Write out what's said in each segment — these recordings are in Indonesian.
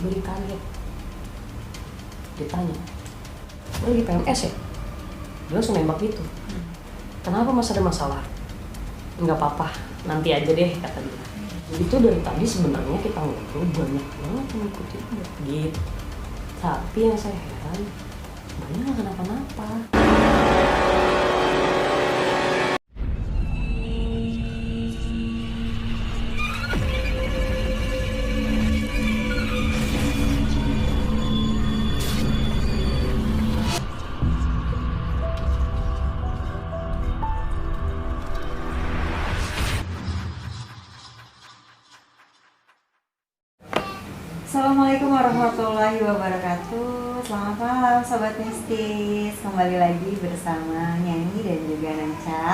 tiba-tiba dia kaget, ditanya, lo lagi PMS ya? Dia langsung nembak gitu. Kenapa mas, ada masalah? Nggak apa-apa, nanti aja deh kata dia. Itu dari tadi sebenarnya kita ngobrol banyak banget mengikuti gitu. Tapi yang saya heran, banyak nggak kenapa-napa. Assalamualaikum warahmatullahi wabarakatuh. Selamat malam Sobat Mistis. Kembali lagi bersama Nyanyi dan juga Nanca.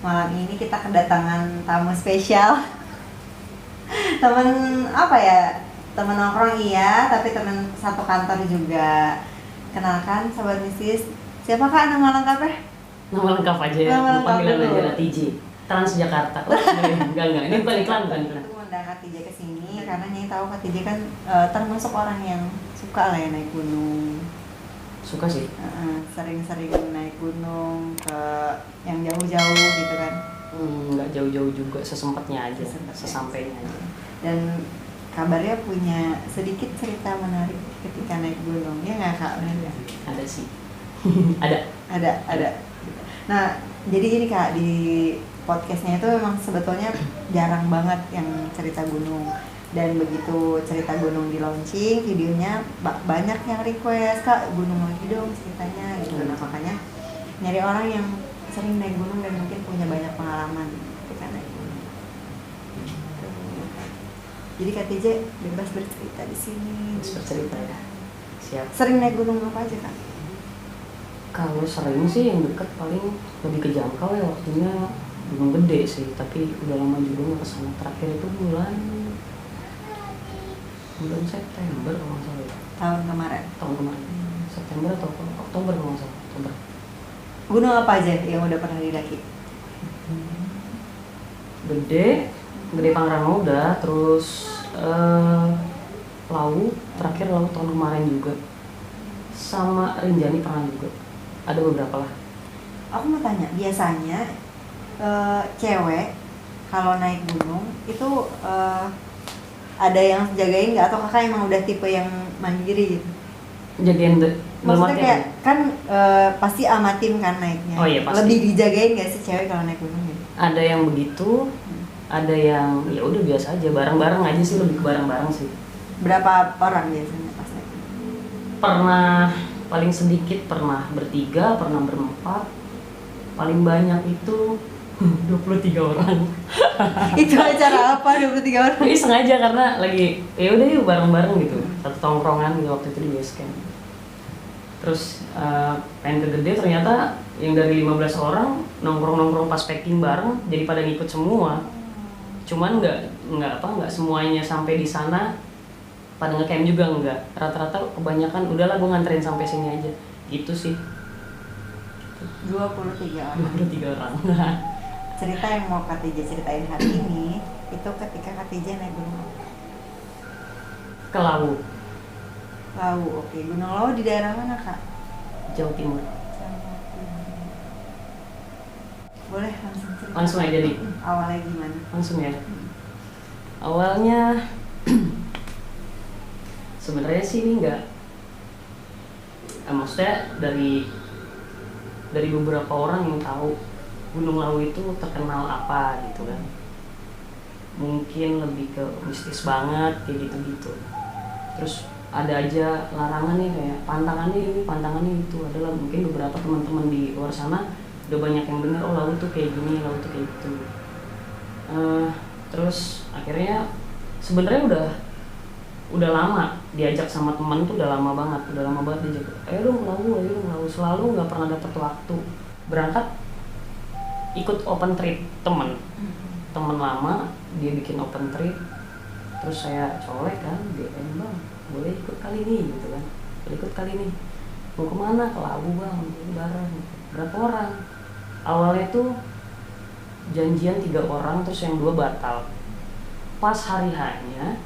Malam ini kita kedatangan tamu spesial. Temen apa ya? Temen nongkrong iya, tapi temen satu kantor juga. Kenalkan Sobat Mistis, siapakah nama lengkapnya? Nama lengkap aja ya, panggilan aja Ratij Transjakarta. Oh, enggak, ini bukan iklan. Aku undang Kak Tija ke sini karena Nyai tahu Kak Tija kan termasuk orang yang suka lah ya naik gunung. Suka sih. Sering-sering naik gunung ke yang jauh-jauh gitu kan. Nggak jauh-jauh juga, sesempatnya aja, sesampainya aja. Dan kabarnya punya sedikit cerita menarik ketika naik gunung, ya nggak Kak? Benar? Ada sih. Ada. Nah, jadi gini Kak, di podcastnya itu memang sebetulnya jarang banget yang cerita gunung. Dan begitu cerita gunung di launching, videonya banyak yang request, Kak gunung lagi dong ceritanya gitu. Nah makanya nyari orang yang sering naik gunung dan mungkin punya banyak pengalaman ketika naik gunung. Jadi Kak TJ bebas bercerita di sini. Bebas bercerita ya. Siap. Sering naik gunung apa aja Kak? Kalau sering sih yang deket paling lebih kejangkau ya, waktunya Gunung Gede sih, tapi udah lama juga nggak kesana. Terakhir itu bulan September kalau nggak salah ya. Tahun kemarin. September atau Oktober kalau nggak salah. Oktober. Gunung apa aja yang udah pernah didaki? Gede Pangrango udah, terus Lawu, terakhir Lawu tahun kemarin juga, sama Rinjani pernah juga, ada beberapa lah. Aku mau tanya, biasanya cewek kalau naik gunung itu ada yang jagain nggak, atau kakak emang udah tipe yang mandiri gitu? Jagain Maksudnya kayak kan pasti sama tim kan naiknya. Oh iya pasti. Lebih dijagain nggak sih cewek kalau naik gunung gitu? Ada yang begitu, ada yang ya udah biasa aja, bareng-bareng aja sih, lebih ke bareng-bareng sih. Berapa orang biasanya pas naik gunung? Pernah paling sedikit pernah bertiga, pernah berempat, paling banyak itu 23 orang. Itu acara apa 23 orang? Ini sengaja karena lagi ya udah yuk bareng-bareng gitu, satu tongkrongan gitu waktu itu di base camp. Terus pengen ke Gede, ternyata yang dari 15 orang nongkrong pas packing bareng jadi pada ngikut semua. Cuman nggak semuanya sampai di sana pada ngecamp juga, enggak. Rata-rata kebanyakan udahlah gue nganterin sampai sini aja. Gitu sih. 23 orang. 23 orang. Cerita yang mau Kak Tija ceritain hari ini itu ketika Kak Tija naik gunung apa? Ke Lawu, Oke. Gunung Lawu di daerah mana Kak? Jawa Timur. Boleh langsung cerita. Langsung aja nih. Awalnya gimana? Langsung ya. Awalnya sebenarnya sih ini maksudnya dari beberapa orang yang tahu Gunung Lawu itu terkenal apa gitu kan. Mungkin lebih ke mistis banget kayak gitu-gitu. Terus ada aja larangan nih, kayak pantangannya itu adalah mungkin beberapa teman-teman di luar sana udah banyak yang dengar, oh Lawu tuh kayak gini, Lawu tuh kayak gitu. Terus akhirnya sebenarnya udah lama diajak sama teman tuh, udah lama banget diajak, ayo dong Lawu, selalu nggak pernah dapet waktu. Berangkat ikut open trip temen lama, dia bikin open trip, terus saya colek kan, DM bang boleh ikut kali ini gitu kan, mau kemana? Ke Lawu bang, bareng. Berapa orang? Awalnya tuh janjian 3 orang, terus yang 2 batal. Pas hari hanya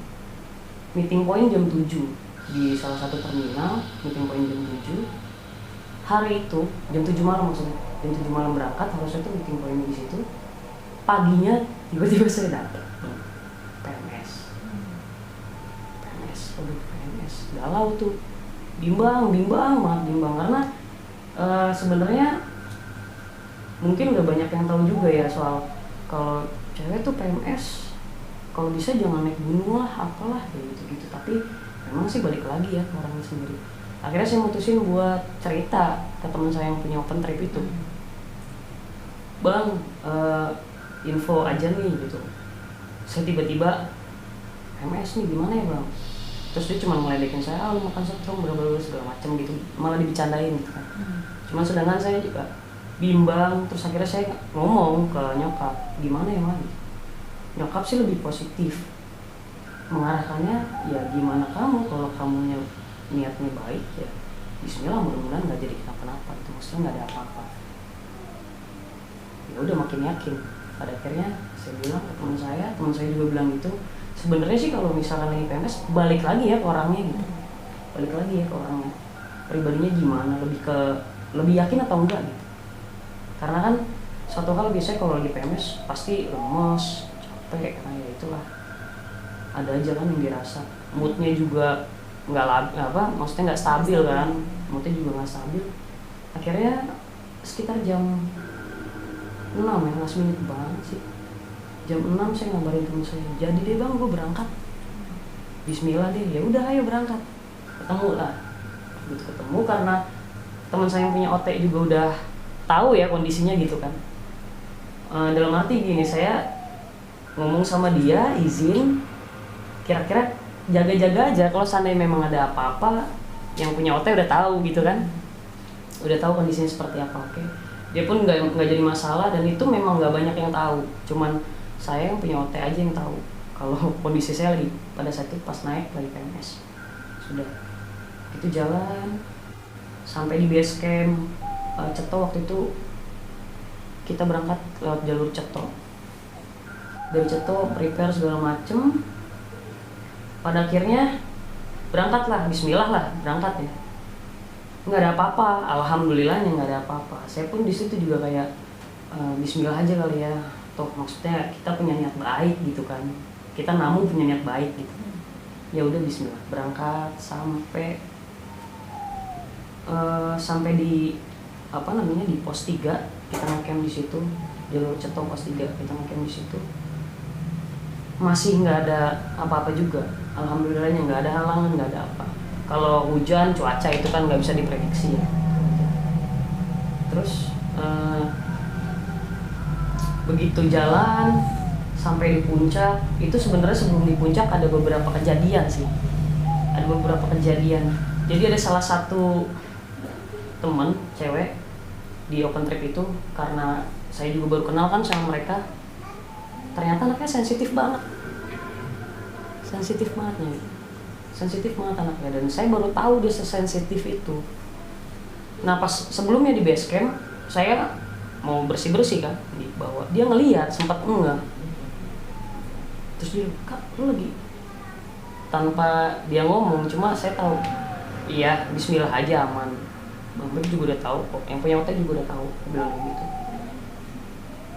meeting point jam 7 di salah satu terminal, meeting point jam 7. Hari itu jam 7 malam, maksudnya jam 7 malam berangkat, harusnya tuh meeting point di situ. Paginya tiba-tiba saya datang PMS. Aduh, PMS galau tuh, bimbang karena sebenarnya mungkin udah banyak yang tahu juga ya soal kalau cewek tuh PMS kalau bisa jangan naik gunung lah, apalah kayak gitu-gitu. Tapi memang sih balik lagi ya ke orangnya sendiri. Akhirnya saya mutusin buat cerita ke teman saya yang punya open trip itu. Bang, info aja nih gitu. Saya tiba-tiba MS nih, gimana ya bang? Terus dia cuma ngeledekin saya, lu makan setrum, bla-bla segala macem gitu. Malah dibercandain gitu kan. Cuman sedangkan saya juga bimbang. Terus akhirnya saya ngomong ke nyokap, gimana ya mah? Nyokap sih lebih positif, mengarahkannya ya gimana kamu, kalau kamunya niatnya baik ya bismillah, mudah-mudahan nggak jadi kenapa-napa itu, maksudnya nggak ada apa-apa. Ya udah makin yakin. Pada akhirnya saya bilang ke teman saya juga bilang gitu. Sebenarnya sih kalau misalkan lagi PMS balik lagi ya ke orangnya gitu, balik lagi ya ke orangnya, pribadinya gimana, lebih yakin atau enggak gitu. Karena kan suatu hal biasanya kalau lagi PMS pasti lemes, capek, karena ya itulah ada aja kan yang dirasa. Moodnya juga maksudnya nggak stabil kan, moodnya juga nggak stabil. Akhirnya sekitar jam 6 ya, last minute banget sih, jam 6 saya ngabarin teman saya, jadi deh bang gue berangkat, bismillah deh, ya udah ayo berangkat. Ketemu lah gitu, ketemu karena teman saya yang punya OT juga udah tahu ya kondisinya gitu kan. Dalam arti gini, saya ngomong sama dia izin kira-kira jaga-jaga aja, kalau seandainya memang ada apa-apa, yang punya OT udah tahu gitu kan, udah tahu kondisinya seperti apa. Oke, dia pun nggak jadi masalah, dan itu memang nggak banyak yang tahu, cuman saya yang punya OT aja yang tahu kalau kondisi saya lagi pada saat itu pas naik lagi PMS. Sudah itu jalan sampai di base camp Ceto. Waktu itu kita berangkat lewat jalur Ceto, dari Ceto prepare segala macem. Pada akhirnya berangkatlah, bismillah lah berangkat ya. Nggak ada apa-apa, alhamdulillahnya nggak ada apa-apa. Saya pun di situ juga kayak bismillah aja kali ya. Toh maksudnya kita punya niat baik gitu kan. Kita namun punya niat baik gitu. Ya udah bismillah berangkat sampai di di pos 3, kita ngecamp di situ. Jalur Ceto pos 3 kita ngecamp di situ. Masih nggak ada apa-apa juga. Alhamdulillahnya nggak ada halangan, nggak ada apa. Kalau hujan, cuaca itu kan nggak bisa diprediksi ya. Terus begitu jalan sampai di puncak, itu sebenarnya sebelum di puncak ada beberapa kejadian sih. Ada beberapa kejadian. Jadi ada salah satu teman cewek di open trip itu, karena saya juga baru kenal kan sama mereka. Ternyata anaknya sensitif banget anaknya, dan saya baru tahu dia sesensitif itu. Nah pas sebelumnya di base camp saya mau bersih kan di bawah, dia ngelihat sempat enggak, terus dia, kak lu lagi, tanpa dia ngomong, cuma saya tahu iya bismillah aja aman. Bang Beb juga udah tahu kok, yang punya hotel juga udah tahu, bilang gitu.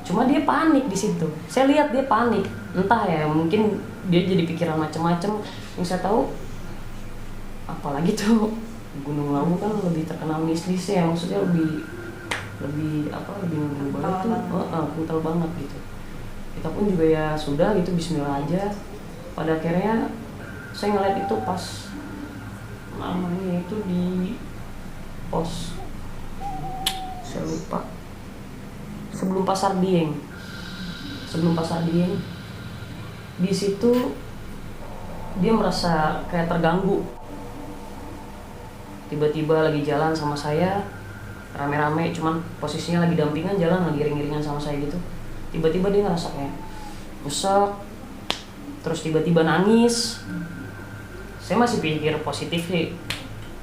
Cuma dia panik di situ. Saya lihat dia panik. Entah ya, mungkin dia jadi pikiran macam-macam. Yang saya tahu, apalagi tuh Gunung Lawu kan lebih terkenal mistis ya, maksudnya lebih ngomong banget tuh, kental banget gitu. Kita pun juga ya sudah gitu, bismillah aja. Pada akhirnya saya ngeliat itu pas namanya itu di pos, saya lupa, sebelum Pasar Dieng di situ dia merasa kayak terganggu. Tiba-tiba lagi jalan sama saya rame-rame, cuman posisinya lagi dampingan jalan, lagi ring-ringan sama saya gitu. Tiba-tiba dia ngerasa kayak nyesek, terus tiba-tiba nangis. Saya masih pikir positif sih.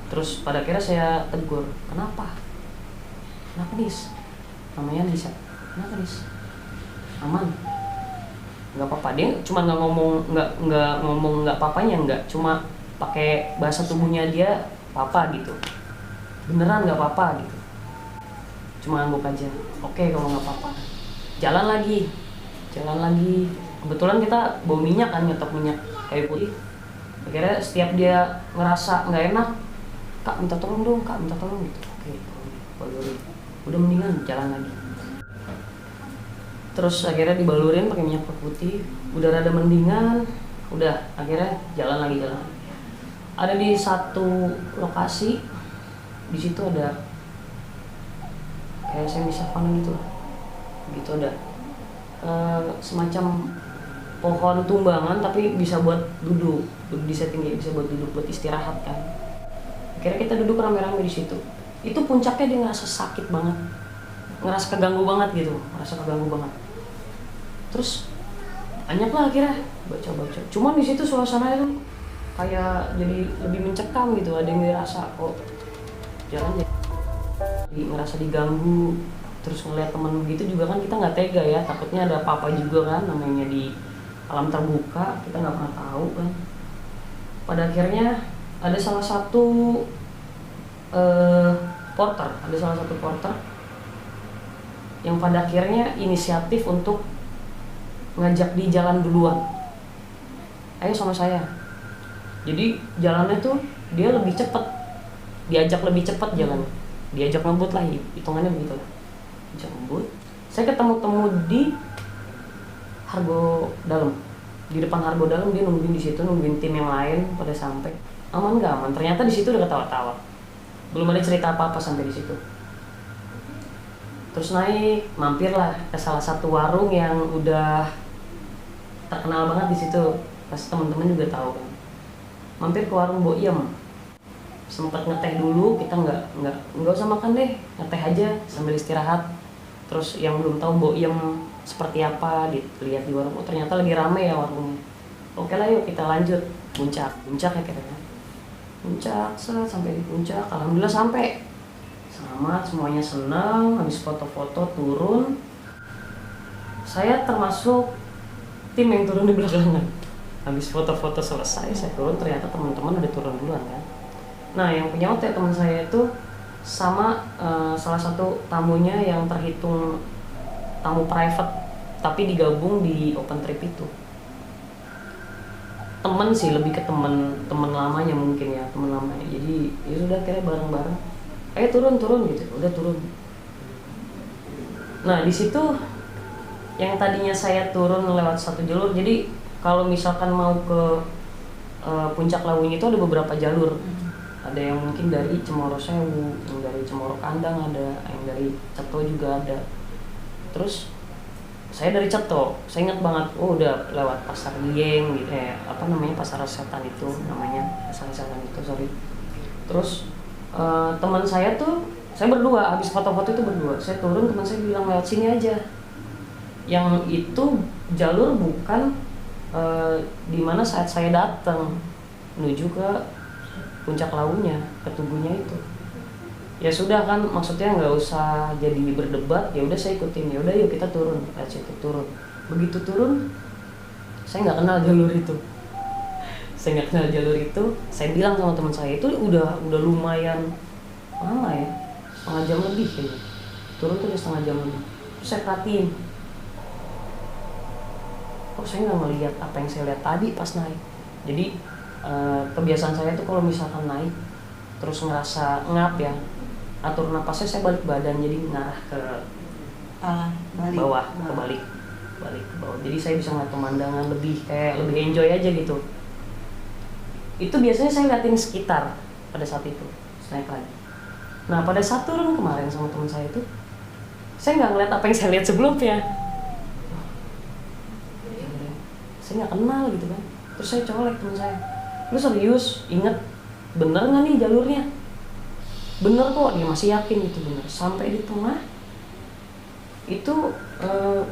Terus pada akhirnya saya tegur, kenapa Nis? Namanya Nisa. Kenapa Nis? Aman? nggak apa-apa. Dia cuma nggak ngomong nggak papanya, nggak, cuma pakai bahasa tubuhnya dia papa gitu, beneran nggak apa-apa gitu, cuma angguk aja. Oke kalau nggak apa-apa, jalan lagi. Kebetulan kita bawa minyak kan, nyetok minyak kayu putih. Akhirnya setiap dia ngerasa nggak enak, kak minta tolong dong, kak minta tolong gitu. Oke balurin, udah mendingan jalan lagi. Terus akhirnya dibalurin pakai minyak putih, udah rada mendingan, udah akhirnya jalan lagi. Ada di satu lokasi, di situ ada kayak semi savana gitu lah, gitu ada semacam pohon tumbangan tapi bisa buat duduk di setting, bisa buat duduk, buat istirahat kan. Akhirnya kita duduk rame-rame di situ. Itu puncaknya dia ngerasa sakit banget, ngerasa keganggu banget. Terus banyak lah akhirnya baca. Cuman di situ suasananya tuh kayak jadi lebih mencekam gitu. Ada yang ngerasa kok jalan jadi ngerasa diganggu. Terus ngeliat temen begitu juga kan kita nggak tega ya, takutnya ada apa-apa juga kan, namanya di alam terbuka kita nggak pernah tahu kan. Pada akhirnya ada salah satu porter yang pada akhirnya inisiatif untuk ngajak di jalan duluan. Ayo sama saya. Jadi jalannya tuh dia lebih cepet, diajak lebih cepet jalan, diajak ngebut lah, hitungannya begitu lah. Diajak ngebut. Saya ketemu di Hargo Dalam, di depan Hargo Dalam. Dia nungguin di situ, nungguin tim yang lain pada sampai. Aman nggak aman? Ternyata di situ udah ketawa-tawa, belum ada cerita apa-apa sampai di situ. Terus naik, mampirlah ke salah satu warung yang udah terkenal banget di situ, pasti teman-teman juga tahu kan. Mampir ke warung Boiem, sempat ngeteh dulu. Kita nggak usah makan deh, ngeteh aja sambil istirahat. Terus yang belum tahu Boiem seperti apa, dilihat di warung, oh ternyata lagi rame ya warungnya. Oke lah yuk kita lanjut puncak ya kira-kira. Puncak, sampai di puncak, alhamdulillah sampai. Selamat, semuanya senang, habis foto-foto turun. Saya termasuk tim yang turun di belakangan. Habis foto-foto selesai, saya turun, ternyata teman-teman udah turun duluan kan. Nah yang punya hotel teman saya itu sama salah satu tamunya yang terhitung tamu private, tapi digabung di open trip itu. Temen sih, lebih ke temen lamanya mungkin ya, temen lamanya. Jadi ya sudah akhirnya bareng-bareng, turun gitu, udah turun. Nah di situ yang tadinya saya turun lewat satu jalur, jadi kalau misalkan mau ke puncak Lawunya itu ada beberapa jalur. Ada yang mungkin dari Cemoro Sewu, yang dari Cemoro Kandang ada, yang dari Ceto juga ada. Terus saya dari Ceto, saya ingat banget, udah lewat Pasar Dieng gitu, Pasar Setan itu namanya, Pasar Setan itu, sorry. Terus teman saya tuh, saya berdua, habis foto-foto itu berdua, saya turun, teman saya bilang lewat sini aja. Yang itu jalur bukan di mana saat saya datang menuju ke puncak Lawunya, ke Tugunya itu. Ya sudah kan, maksudnya nggak usah jadi berdebat, ya udah saya ikutin, ya udah yuk kita turun, situ turun. Begitu turun, saya nggak kenal jalur itu. Saya bilang sama teman saya itu udah lumayan lama ya, setengah jam lebih kayaknya. Turun tuh udah setengah jam lebih. Terus saya perhatiin, saya nggak ngelihat apa yang saya lihat tadi pas naik. Jadi kebiasaan saya tuh kalau misalkan naik terus ngerasa ngap ya, atur napasnya saya balik badan, jadi ngarah ke bawah, balik ke bawah. Jadi saya bisa ngeliat pemandangan lebih enjoy aja gitu. Itu biasanya saya liatin sekitar pada saat itu, naik lagi. Nah pada saat turun kemarin sama teman saya itu, saya nggak ngeliat apa yang saya lihat sebelumnya. Saya nggak kenal gitu kan. Terus saya colek teman saya, lu serius inget bener nggak nih jalurnya? Bener kok, dia masih yakin itu bener. Sampai di tengah itu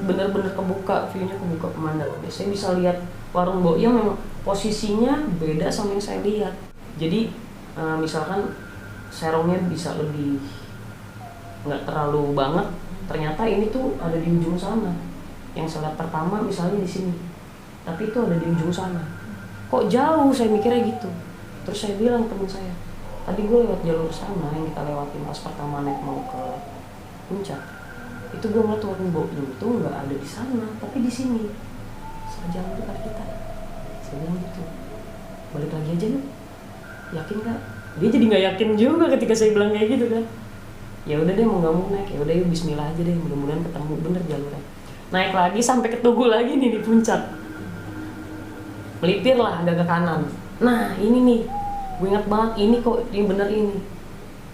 bener-bener kebuka, view-nya kebuka pemandangan. Saya bisa lihat warung Boiem yang posisinya beda sama yang saya lihat. Jadi misalkan serongnya bisa lebih nggak terlalu banget, ternyata ini tuh ada di ujung sana. Yang saya lihat pertama misalnya di sini, tapi itu ada di ujung sana. Kok jauh, saya mikirnya gitu. Terus saya bilang teman saya, tadi gue lewat jalur sana yang kita lewatin pas pertama naik mau ke puncak, itu gue ngeliat warung boknya itu nggak ada di sana, tapi di sini sejalan dekat kita. Saya bilang gitu, balik lagi aja yuk, yakin nggak? Dia jadi nggak yakin juga ketika saya bilang kayak gitu kan. Ya udah deh, mau nggak mau naik, ya udah yuk Bismillah aja deh, mudah-mudahan ketemu bener jalurnya. Naik lagi sampai ke Tugu lagi nih di puncak, melipir lah agak ke kanan. Nah ini nih, gue ingat banget, ini kok ini bener ini.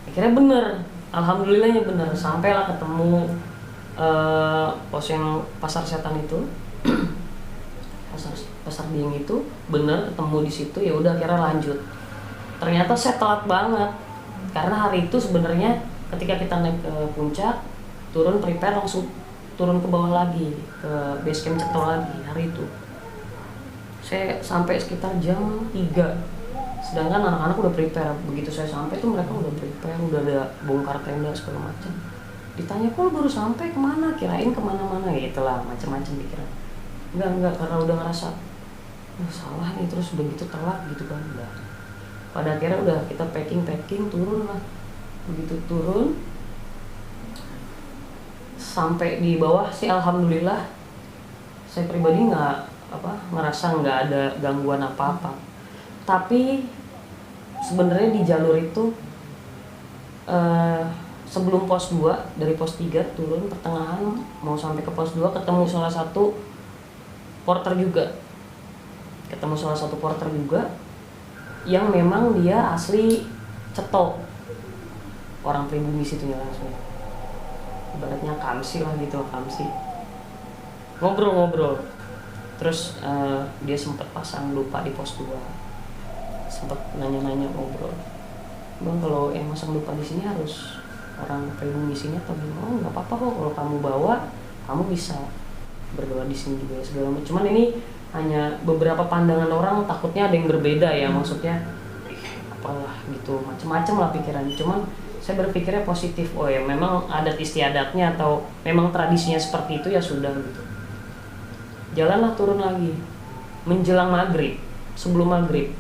Akhirnya bener, alhamdulillahnya bener. Sampailah ketemu pos yang pasar setan itu, pasar Dieng itu, bener ketemu di situ. Ya udah akhirnya lanjut. Ternyata saya telat banget karena hari itu sebenarnya ketika kita naik ke puncak, turun prepare langsung turun ke bawah lagi ke base camp Ceto lagi. Hari itu saya sampai sekitar jam 3, sedangkan anak-anak udah prepare. Begitu saya sampai tuh mereka udah prepare, udah ada bongkar tenda segala macam. Ditanya, kok baru sampai kemana? Kirain kemana-mana gitu lah, macam-macam dikira. Enggak, karena udah ngerasa salah nih, terus udah gitu telat gitu kan. Udah pada akhirnya udah kita packing turun lah. Begitu turun sampai di bawah sih alhamdulillah saya pribadi ngerasa nggak ada gangguan apa-apa. Tapi sebenarnya di jalur itu sebelum pos 2, dari pos 3 turun pertengahan mau sampai ke pos 2 ketemu salah satu porter juga. Yang memang dia asli Ceto, orang pribumi situnya langsung. Ibaratnya kamsi lah gitu, kamsi. Ngobrol. Terus dia sempat pasang lupa di pos 2. Sempat nanya-nanya, ngobrol. Bang, kalau yang masang lupa di sini harus orang pribumi sini atau gimana? Oh, nggak apa-apa kok, kalau kamu bawa, kamu bisa berdoa di sini juga segala macam. Cuman ini hanya beberapa pandangan orang, takutnya ada yang berbeda ya, maksudnya apalah gitu, macam-macam lah pikiran. Cuman saya berpikirnya positif. Oh ya, memang adat istiadatnya atau memang tradisinya seperti itu, ya sudah gitu. Jalanlah turun lagi menjelang maghrib. Sebelum maghrib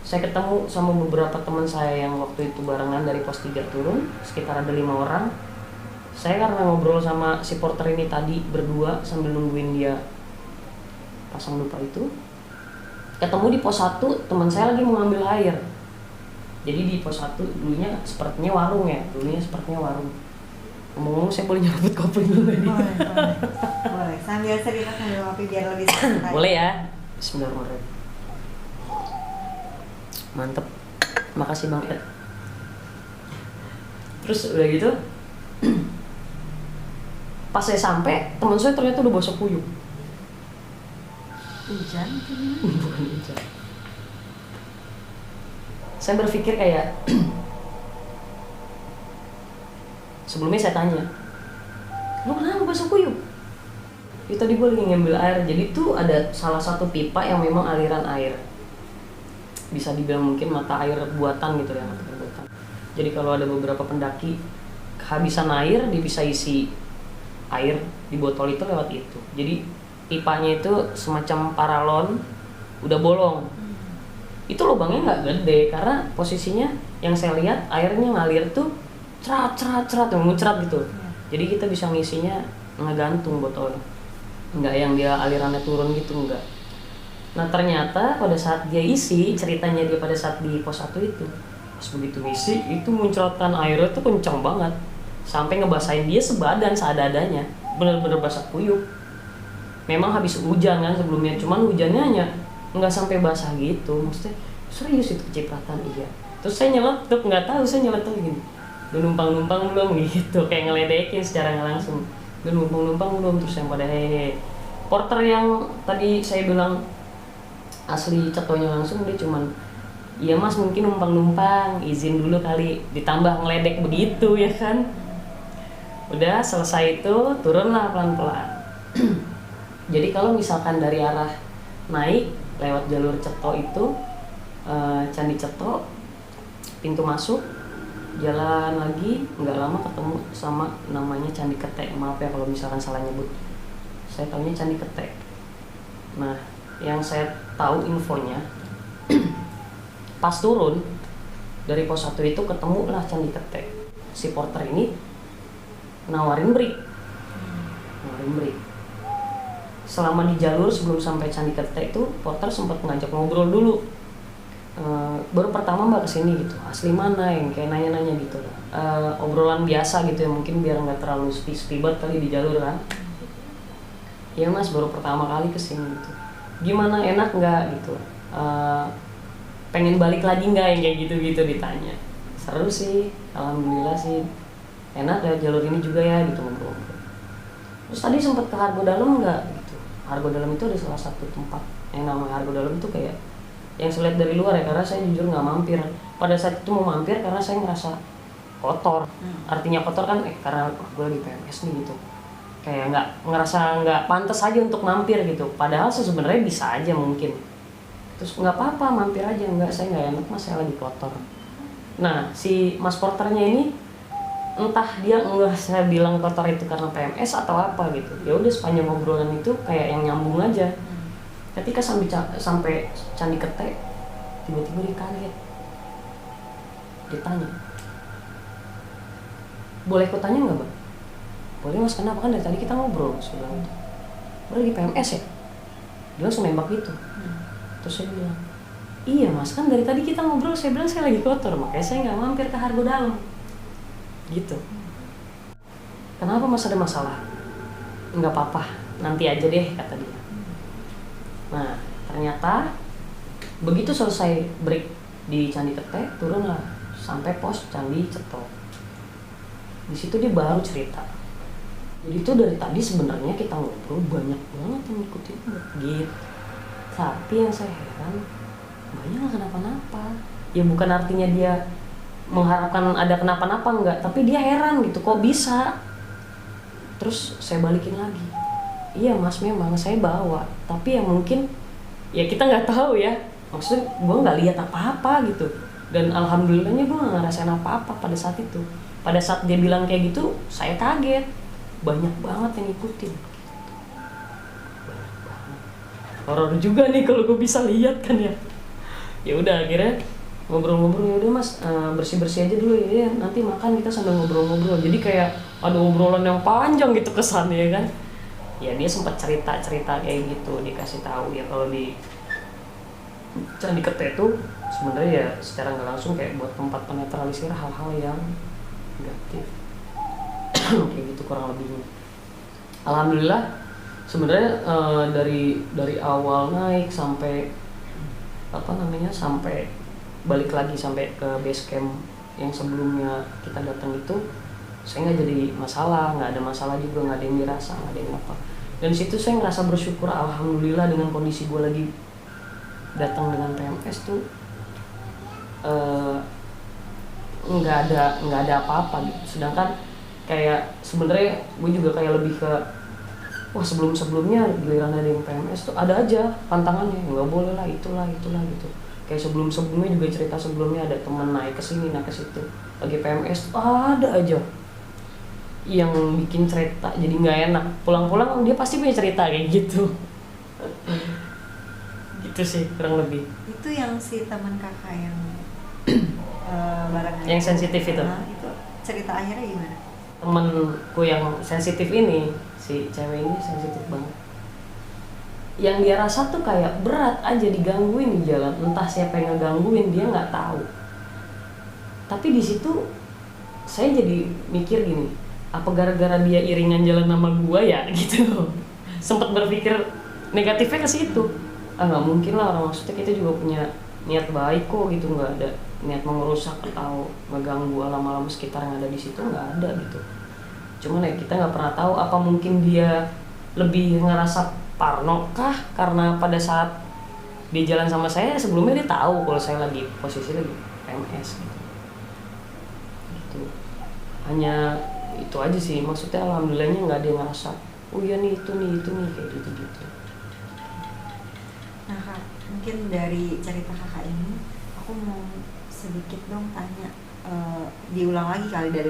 saya ketemu sama beberapa teman saya yang waktu itu barengan dari pos 3 turun, sekitar ada 5 orang. Saya karena ngobrol sama si porter ini tadi berdua sambil nungguin dia pasang lupa itu, ketemu di pos 1 teman saya lagi mau ngambil air. Jadi di pos 1 dulunya sepertinya warung ya, Ngomong-ngomong, saya boleh nyeruput kopi dulu tadi? Boleh. Sambil cerita sambil kopi biar lebih santai. Boleh ya. Bismillahirrahmanirrahim. Mantep. Makasih Bang Ed. Terus udah gitu, pas saya sampai, teman saya ternyata udah basah kuyup. Hujan tuh. Bukan hujan. Saya berpikir kayak sebelumnya saya tanya, lu kenapa basah kuyup? Itu tadi gue lagi ngambil air. Jadi tuh ada salah satu pipa yang memang aliran air, bisa dibilang mungkin mata air buatan gitu ya, mata air buatan. Jadi kalau ada beberapa pendaki kehabisan air, dia bisa isi air di botol itu lewat itu. Jadi pipanya itu semacam paralon, udah bolong. Itu lubangnya nggak gede karena posisinya yang saya lihat airnya ngalir tuh cerat muncrat gitu. Jadi kita bisa ngisinya ngegantung botolnya, nggak yang dia alirannya turun gitu, enggak. Nah ternyata pada saat dia isi, ceritanya dia pada saat di pos 1 itu, pas begitu ngisi itu muncratan airnya tuh kencang banget sampai ngebasahin dia sebadan seadanya, bener-bener basah kuyup. Memang habis hujan kan sebelumnya, cuman hujannya hanya nggak sampai basah gitu, maksudnya serius itu kecipratan. Iya. Terus saya nyeletuk, nggak tahu saya nyeletuk gini, udah numpang belum gitu, kayak ngeledekin secara nggak langsung, udah numpang belum. Terus yang pada hehe, porter yang tadi saya bilang asli Cetonya langsung, dia cuman, iya mas mungkin numpang izin dulu kali, ditambah ngeledek begitu ya kan. Udah selesai itu turunlah pelan-pelan. Jadi kalau misalkan dari arah naik lewat jalur Ceto itu, Candi Ceto, pintu masuk, jalan lagi nggak lama ketemu sama namanya Candi Ketek. Maaf ya kalau misalkan salah nyebut, saya tahunya Candi Ketek. Nah yang saya tahu infonya, pas turun dari pos 1 itu ketemulah Candi Ketek. Si porter ini nawarin break. Selama di jalur sebelum sampai Candi Ketek itu porter sempat ngajak ngobrol dulu. Baru pertama mbak kesini gitu, asli mana, yang kayak nanya-nanya gitu. Obrolan biasa gitu ya, mungkin biar nggak terlalu sepi banget kali di jalur kan. Ya mas, baru pertama kali kesini gitu. Gimana, enak nggak gitu? Pengen balik lagi nggak, yang kayak gitu-gitu ditanya. Seru sih, alhamdulillah sih. Enak ya jalur ini juga ya gitu, ngobrol-ngobrol. Terus tadi sempat ke Argo Dalam nggak gitu? Argo Dalam itu ada salah satu tempat yang namanya Argo Dalam itu kayak yang saya lihat dari luar ya, karena saya jujur nggak mampir. Pada saat itu mau mampir karena saya ngerasa kotor. Artinya kotor kan karena gue lagi PMS nih gitu. Kayak ngerasa nggak pantas aja untuk mampir gitu. Padahal sebenarnya bisa aja mungkin. Terus nggak apa-apa mampir aja, saya nggak enak mas, saya lagi kotor. Nah si mas porternya ini entah dia nggak saya bilang kotor itu karena PMS atau apa gitu. Ya udah sepanjang obrolan itu kayak yang nyambung aja. Ketika sampai Candi Ketek, tiba-tiba dia kaget. Ditanya, boleh aku tanya nggak bang? Boleh mas, kenapa, kan dari tadi kita ngobrol. Saya bilang, lagi PMS ya? Dia langsung nembak gitu. Terus saya bilang, iya mas, kan dari tadi kita ngobrol, saya bilang saya lagi kotor, makanya saya nggak mampir ke Argo Dalam gitu. Kenapa mas, ada masalah? Nggak apa-apa, nanti aja deh, kata dia. Nah ternyata begitu selesai break di Candi Ketek, turunlah sampai pos Candi Cetok. Di situ dia baru cerita, jadi itu dari tadi sebenarnya kita ngobrol banyak banget yang ngikutin gitu. Tapi yang saya heran, banyak nggak kenapa-napa. Ya bukan artinya dia mengharapkan ada kenapa-napa, enggak, tapi dia heran gitu, kok bisa. Terus saya balikin lagi, iya mas memang saya bawa, tapi ya mungkin ya kita nggak tahu ya, maksudnya gue nggak lihat apa-apa gitu. Dan alhamdulillahnya gue nggak ngerasain apa-apa pada saat itu. Pada saat dia bilang kayak gitu, saya kaget, banyak banget yang ngikutin. Horor juga nih kalau gue bisa lihat kan ya. Ya udah akhirnya ngobrol-ngobrol, ya udah mas, bersih-bersih aja dulu ya, nanti makan kita sambil ngobrol-ngobrol. Jadi kayak ada obrolan yang panjang gitu kesannya ya kan. Ya dia sempat cerita kayak gitu, dikasih tahu ya kalau di Candi Ketek itu sebenarnya ya secara nggak langsung kayak buat tempat penetralisir hal-hal yang negatif. Kayak gitu kurang lebihnya. Alhamdulillah sebenarnya dari awal naik sampai sampai balik lagi sampai ke base camp yang sebelumnya kita datang itu, saya nggak jadi masalah, nggak ada masalah juga, nggak ada yang dirasa, nggak ada yang apa. Dan situ saya ngerasa bersyukur, alhamdulillah dengan kondisi gue lagi datang dengan PMS tuh nggak ada apa-apa gitu. Sedangkan kayak sebenarnya gue juga kayak lebih ke wah sebelumnya giliran ada yang PMS tuh ada aja pantangannya, nggak boleh lah itulah gitu. Kayak sebelumnya juga cerita sebelumnya ada teman naik ke sini naik ke situ lagi PMS tuh ada aja yang bikin cerita jadi nggak enak. Pulang-pulang dia pasti punya cerita kayak gitu. Gitu sih kurang lebih. Itu yang si teman kakak yang barangnya yang sensitif itu. Itu cerita akhirnya gimana? Temenku yang sensitif ini, si cewek ini sensitif banget. Yang dia rasa tuh kayak berat aja digangguin di jalan, entah siapa yang ngegangguin dia nggak tahu. Tapi di situ saya jadi mikir gini, apa gara-gara dia iringan jalan sama gua ya gitu. Sempat berpikir negatifnya ke situ. Nggak mungkin lah, orang maksudnya kita juga punya niat baik kok gitu, nggak ada niat merusak atau ngeganggu alam-alam sekitar yang ada di situ, nggak ada gitu. Cuman ya kita nggak pernah tahu apa mungkin dia lebih ngerasa parno kah karena pada saat dia jalan sama saya sebelumnya dia tahu kalau saya lagi posisi lagi PMS gitu. Hanya itu aja sih, maksudnya alhamdulillahnya nggak ada yang ngerasa oh iya nih itu nih kayak gitu. Nah kak, mungkin dari cerita kakak ini aku mau sedikit dong tanya, diulang lagi kali dari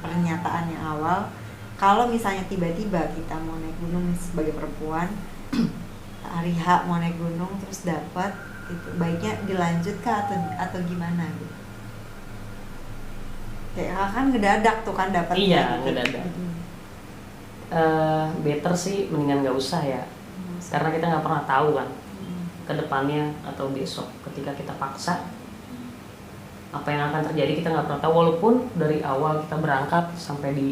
pernyataan yang awal, kalau misalnya tiba-tiba kita mau naik gunung sebagai perempuan hari H mau naik gunung terus dapat itu, baiknya dilanjut kah atau gimana gitu? Kayak kan ngedadak tuh kan dapatnya. Iya, gitu. ngedadak. Better sih mendingan nggak usah ya, karena kita nggak pernah tahu kan ke depannya atau besok ketika kita paksa apa yang akan terjadi, kita nggak pernah tahu. Walaupun dari awal kita berangkat sampai di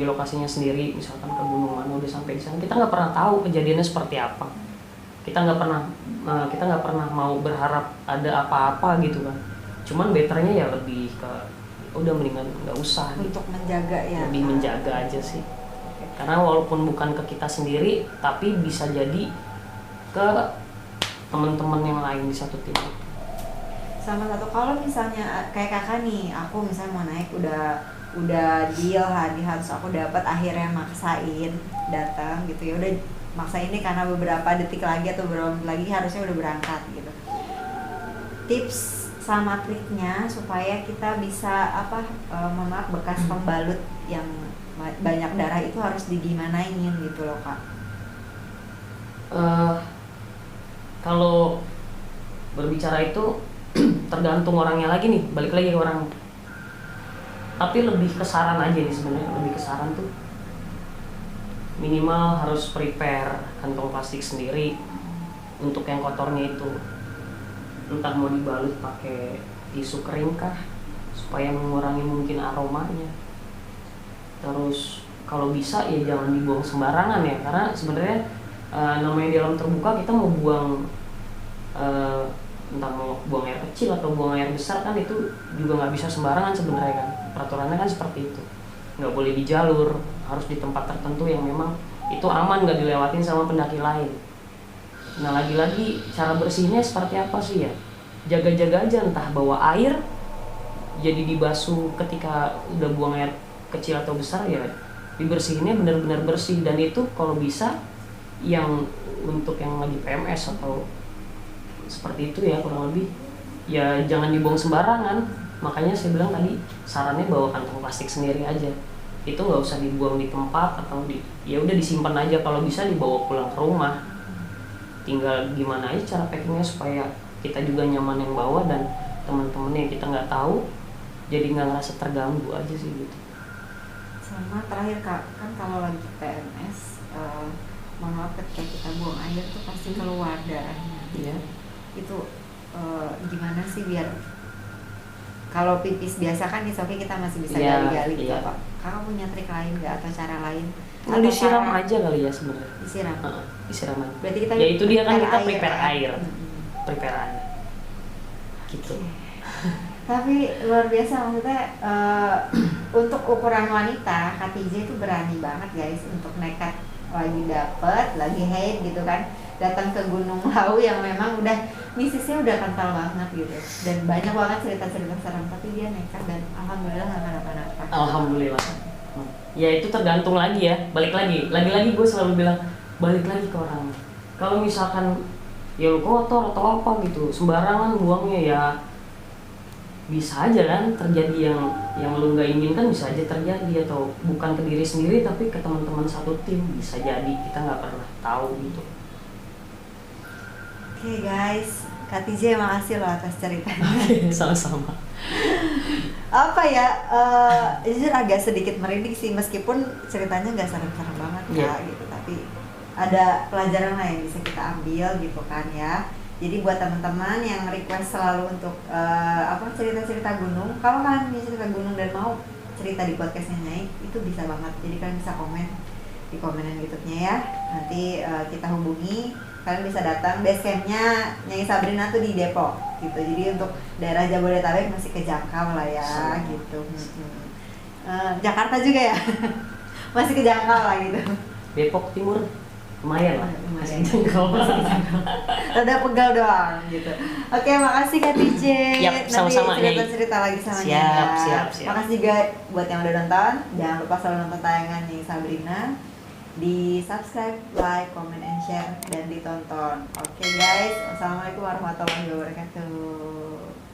lokasinya sendiri, misalkan ke Gunung Mano udah sampai di sana, kita nggak pernah tahu kejadiannya seperti apa. Kita nggak pernah mau berharap ada apa-apa gitu kan. Cuman betternya ya lebih ke udah mendingan nggak usah untuk gitu. Menjaga ya, lebih menjaga aja sih. Karena walaupun bukan ke kita sendiri, tapi bisa jadi ke teman-teman yang lain di satu tim. Sama satu, kalau misalnya kayak kakak nih, aku misalnya mau naik udah deal hari harus aku dapat, akhirnya maksain datang gitu, ya udah maksain ini karena beberapa detik lagi atau beberapa menit lagi harusnya udah berangkat gitu. Tips sama triknya supaya kita bisa maaf bekas pembalut yang banyak darah itu harus digimanain gitu loh kak? Kalau berbicara itu tergantung orangnya lagi nih, balik lagi ke orang. Tapi lebih ke saran aja nih sebenarnya, lebih ke saran tuh minimal harus prepare kantong plastik sendiri untuk yang kotornya itu, entah mau dibalut pakai tisu kering kah supaya mengurangi mungkin aromanya. Terus kalau bisa ya jangan dibuang sembarangan ya, karena sebenarnya namanya di alam terbuka, kita mau buang entah mau buang air kecil atau buang air besar kan itu juga nggak bisa sembarangan sebenarnya kan, peraturannya kan seperti itu. Nggak boleh di jalur, harus di tempat tertentu yang memang itu aman nggak dilewatin sama pendaki lain. Nah lagi-lagi cara bersihnya seperti apa sih ya, jaga-jaga aja, entah bawa air jadi dibasuh ketika udah buang air kecil atau besar ya, dibersihinnya benar-benar bersih. Dan itu kalau bisa yang untuk yang lagi PMS atau seperti itu ya kurang lebih, ya jangan dibuang sembarangan. Makanya saya bilang tadi sarannya bawa kantong plastik sendiri aja, itu nggak usah dibuang di tempat atau ya udah disimpan aja, kalau bisa dibawa pulang ke rumah. Tinggal gimana aja cara packingnya supaya kita juga nyaman yang bawa dan teman-teman yang kita nggak tahu jadi nggak ngerasa terganggu aja sih gitu. Sama terakhir kak, kan kalau lagi PMS mohon maaf ketika kita buang air tuh pasti keluar darahnya. Iya. Itu gimana sih biar kalau pipis biasa kan oke kita masih bisa gali-gali gitu apa? Kakak punya trik lain nggak atau cara lain? Nah, disiram aja kali ya sebenarnya. Disiram. Disiram aja. Berarti kita ya itu dia kan kita air, prepare ya? air. Prepare air. Gitu. Tapi luar biasa maksudnya untuk ukuran wanita, Khadijah itu berani banget guys untuk nekat, lagi dapet, lagi head gitu kan, datang ke Gunung Lawu yang memang udah misisnya udah kental banget gitu, dan banyak banget cerita-cerita seram, tapi dia nekat dan alhamdulillah nggak kenapa-napa. Alhamdulillah. Ya itu tergantung lagi ya, balik lagi gue selalu bilang balik lagi ke orang. Kalau misalkan ya lu kotor atau apa gitu sembarangan buangnya, ya bisa aja kan terjadi yang lu nggak inginkan, bisa aja terjadi, atau bukan ke diri sendiri tapi ke teman-teman satu tim, bisa jadi, kita nggak pernah tahu gitu. Oke guys, Khadijah makasih loh atas ceritanya. Sama-sama. Apa ya, jujur agak sedikit merinding sih, meskipun ceritanya nggak serem-serem banget ya gitu, tapi ada pelajaran lah yang bisa kita ambil gitu kan ya. Jadi buat teman-teman yang request selalu untuk cerita-cerita gunung, kalau kalian punya cerita gunung dan mau cerita di podcastnya Nyai, itu bisa banget. Jadi kalian bisa komen di komenan YouTube-nya ya. Nanti kita hubungi, kalian bisa datang. Base camp-nya Nyai Sabrina tuh di Depok gitu. Jadi untuk daerah Jabodetabek masih kejangkau lah ya gitu. Jakarta juga ya masih kejangkau lah gitu. Depok Timur lumayan lah, masih rada pegal doang gitu. Oke, makasih Kak TJ. Yap, sama-sama. Nanti cerita lagi sama Nyai. Siap. Makasih juga buat yang udah nonton. Jangan lupa selalu nonton tayangan Nyai Sabrina, di subscribe, like, comment, and share, dan ditonton. Oke guys, wassalamualaikum warahmatullahi wabarakatuh.